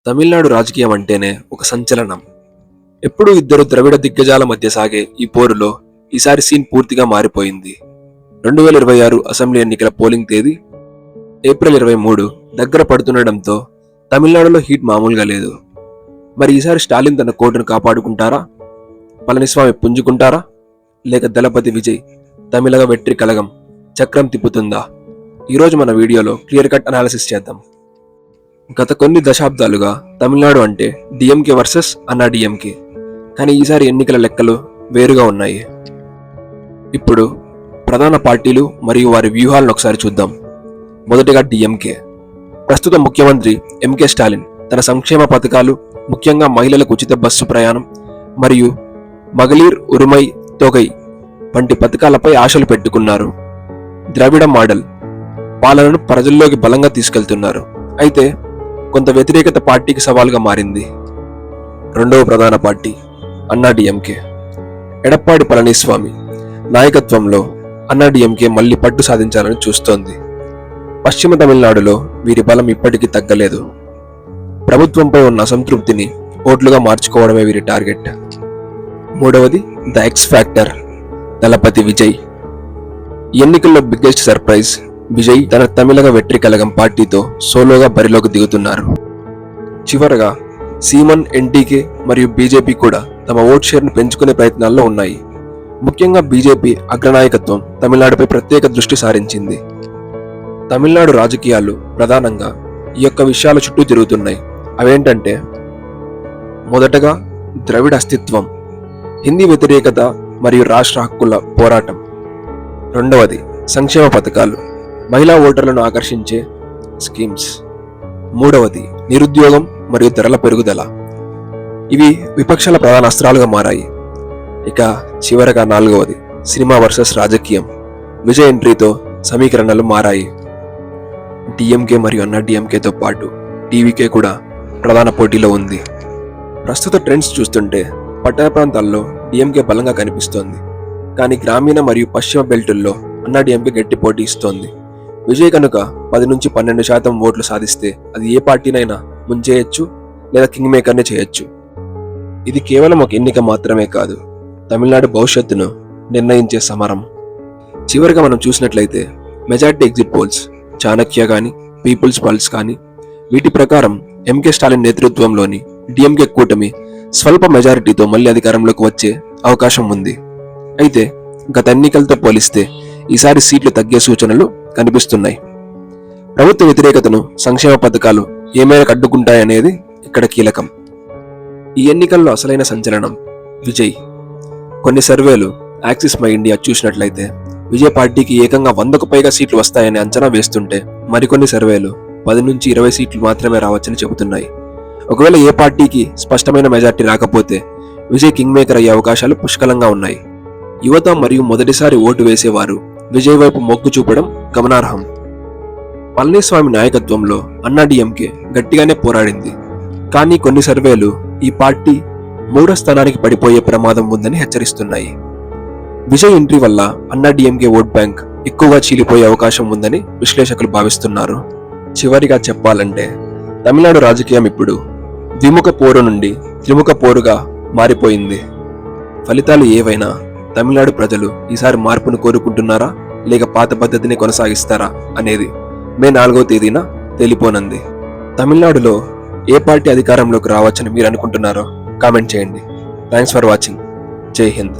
తమిళనాడు రాజకీయం అంటేనే ఒక సంచలనం. ఎప్పుడూ ఇద్దరు ద్రవిడ దిగ్గజాల మధ్య సాగే ఈ పోరులో ఈసారి సీన్ పూర్తిగా మారిపోయింది. 2026 అసెంబ్లీ ఎన్నికల పోలింగ్ తేదీ ఏప్రిల్ 23 దగ్గర పడుతుండటంతో తమిళనాడులో హీట్ మామూలుగా లేదు. మరి ఈసారి స్టాలిన్ తన కోటును కాపాడుకుంటారా, పళనిస్వామి పుంజుకుంటారా, లేక దళపతి విజయ్ తమిళగ వెట్రి కలగం చక్రం తిప్పుతుందా? ఈరోజు మన వీడియోలో క్లియర్ కట్ అనాలిసిస్ చేద్దాం. గత కొన్ని దశాబ్దాలుగా తమిళనాడు అంటే డిఎంకే వర్సెస్ అన్నా డిఎంకే, కానీ ఈసారి ఎన్నికల లెక్కలు వేరుగా ఉన్నాయి. ఇప్పుడు ప్రధాన పార్టీలు మరియు వారి వ్యూహాలను ఒకసారి చూద్దాం. మొదటిగా డిఎంకే. ప్రస్తుత ముఖ్యమంత్రి ఎంకే స్టాలిన్ తన సంక్షేమ పథకాలు, ముఖ్యంగా మహిళలకు ఉచిత బస్సు ప్రయాణం మరియు మగళీర్ ఉరుమై తొగై వంటి పథకాలపై ఆశలు పెట్టుకున్నారు. ద్రవిడ మోడల్ పాలనను ప్రజల్లోకి బలంగా తీసుకెళ్తున్నారు. అయితే కొంత వ్యతిరేకత పార్టీకి సవాల్గా మారింది. రెండవ ప్రధాన పార్టీ అన్నా డిఎంకే. ఎడప్పాడి పళనిస్వామి నాయకత్వంలో అన్నా డిఎంకే మళ్లీ పట్టు సాధించాలని చూస్తోంది. పశ్చిమ తమిళనాడులో వీరి బలం ఇప్పటికీ తగ్గలేదు. ప్రభుత్వంపై ఉన్న అసంతృప్తిని ఓట్లుగా మార్చుకోవడమే వీరి టార్గెట్. మూడవది ద ఎక్స్ ఫ్యాక్టర్, దళపతి విజయ్. ఈ ఎన్నికల్లో బిగ్గెస్ట్ సర్ప్రైజ్, విజయ్ తన తమిళగ వెట్రి కలగం పార్టీతో సోలోగా బరిలోకి దిగుతున్నారు. చివరగా సీమన్, ఎన్టీకే మరియు బీజేపీ కూడా తమ ఓట్ షేర్ను పెంచుకునే ప్రయత్నాల్లో ఉన్నాయి. ముఖ్యంగా బీజేపీ అగ్రనాయకత్వం తమిళనాడుపై ప్రత్యేక దృష్టి సారించింది. తమిళనాడు రాజకీయాలు ప్రధానంగా ఈ యొక్క విషయాల చుట్టూ తిరుగుతున్నాయి. అవేంటంటే, మొదటగా ద్రవిడ అస్తిత్వం, హిందీ వ్యతిరేకత మరియు రాష్ట్ర హక్కుల పోరాటం. రెండవది సంక్షేమ పథకాలు, మహిళా ఓటర్లను ఆకర్షించే స్కీమ్స్. మూడవది నిరుద్యోగం మరియు ధరల పెరుగుదల. ఇవి విపక్షాల ప్రధాన అస్త్రాలుగా మారాయి. ఇక చివరగా నాలుగవది సినిమా వర్సెస్ రాజకీయం. విజయ్ ఎంట్రీతో సమీకరణలు మారాయి. డిఎంకే మరియు అన్నా డిఎంకేతో పాటు టీవీకే కూడా ప్రధాన పోటీలో ఉంది. ప్రస్తుత ట్రెండ్స్ చూస్తుంటే పట్టణ ప్రాంతాల్లో డిఎంకే బలంగా కనిపిస్తోంది, కానీ గ్రామీణ మరియు పశ్చిమ బెల్టుల్లో అన్నా డిఎంకే గట్టి పోటీ ఇస్తోంది. విజయ్ కనుక 10 నుంచి 12% ఓట్లు సాధిస్తే అది ఏ పార్టీనైనా ముంచేయచ్చు లేదా కింగ్ మేకర్ని చేయొచ్చు. ఇది కేవలం ఒక ఎన్నిక మాత్రమే కాదు, తమిళనాడు భవిష్యత్తును నిర్ణయించే సమరం. చివరిగా మనం చూసినట్లయితే మెజార్టీ ఎగ్జిట్ పోల్స్, చాణక్య కానీ పీపుల్స్ పల్స్ కానీ, వీటి ప్రకారం ఎంకే స్టాలిన్ నేతృత్వంలోని డిఎంకే కూటమి స్వల్ప మెజారిటీతో మళ్లీ అధికారంలోకి వచ్చే అవకాశం ఉంది. అయితే గత ఎన్నికలతో పోలిస్తే ఈసారి సీట్లు తగ్గే సూచనలు కనిపిస్తున్నాయి. ప్రభుత్వ వ్యతిరేకతను సంక్షేమ పథకాలు ఏ మేరకు అడ్డుకుంటాయనేది ఇక్కడ కీలకం. ఈ ఎన్నికల్లో అసలైన సంచలనం విజయ్. కొన్ని సర్వేలు యాక్సిస్ మై ఇండియా చూసినట్లయితే విజయ్ పార్టీకి ఏకంగా 100కు పైగా సీట్లు వస్తాయని అంచనా వేస్తుంటే, మరికొన్ని సర్వేలు 10 నుంచి 20 సీట్లు మాత్రమే రావచ్చని చెబుతున్నాయి. ఒకవేళ ఏ పార్టీకి స్పష్టమైన మెజార్టీ రాకపోతే విజయ్ కింగ్ మేకర్ అయ్యే అవకాశాలు పుష్కలంగా ఉన్నాయి. యువత మరియు మొదటిసారి ఓటు వేసేవారు విజయ్ వైపు మొగ్గు చూపడం గమనార్హం. పళనిస్వామి నాయకత్వంలో అన్నా డిఎంకే గట్టిగానే పోరాడింది, కానీ కొన్ని సర్వేలు ఈ పార్టీ 3వ స్థానానికి పడిపోయే ప్రమాదం ఉందని హెచ్చరిస్తున్నాయి. విజయ్ ఎంట్రీ వల్ల అన్నా డిఎంకే ఓట్ బ్యాంక్ ఎక్కువగా చీలిపోయే అవకాశం ఉందని విశ్లేషకులు భావిస్తున్నారు. చివరిగా చెప్పాలంటే, తమిళనాడు రాజకీయం ఇప్పుడు ద్విముఖ పోరు నుండి త్రిముఖ పోరుగా మారిపోయింది. ఫలితాలు ఏవైనా తమిళనాడు ప్రజలు ఈసారి మార్పును కోరుకుంటున్నారా లేక పాత పద్ధతిని కొనసాగిస్తారా అనేది మే 4వ తేదీన తేలిపోనుంది. తమిళనాడులో ఏ పార్టీ అధికారంలోకి రావచ్చని మీరు అనుకుంటున్నారో కామెంట్ చేయండి. Thanks for watching. జై హింద్.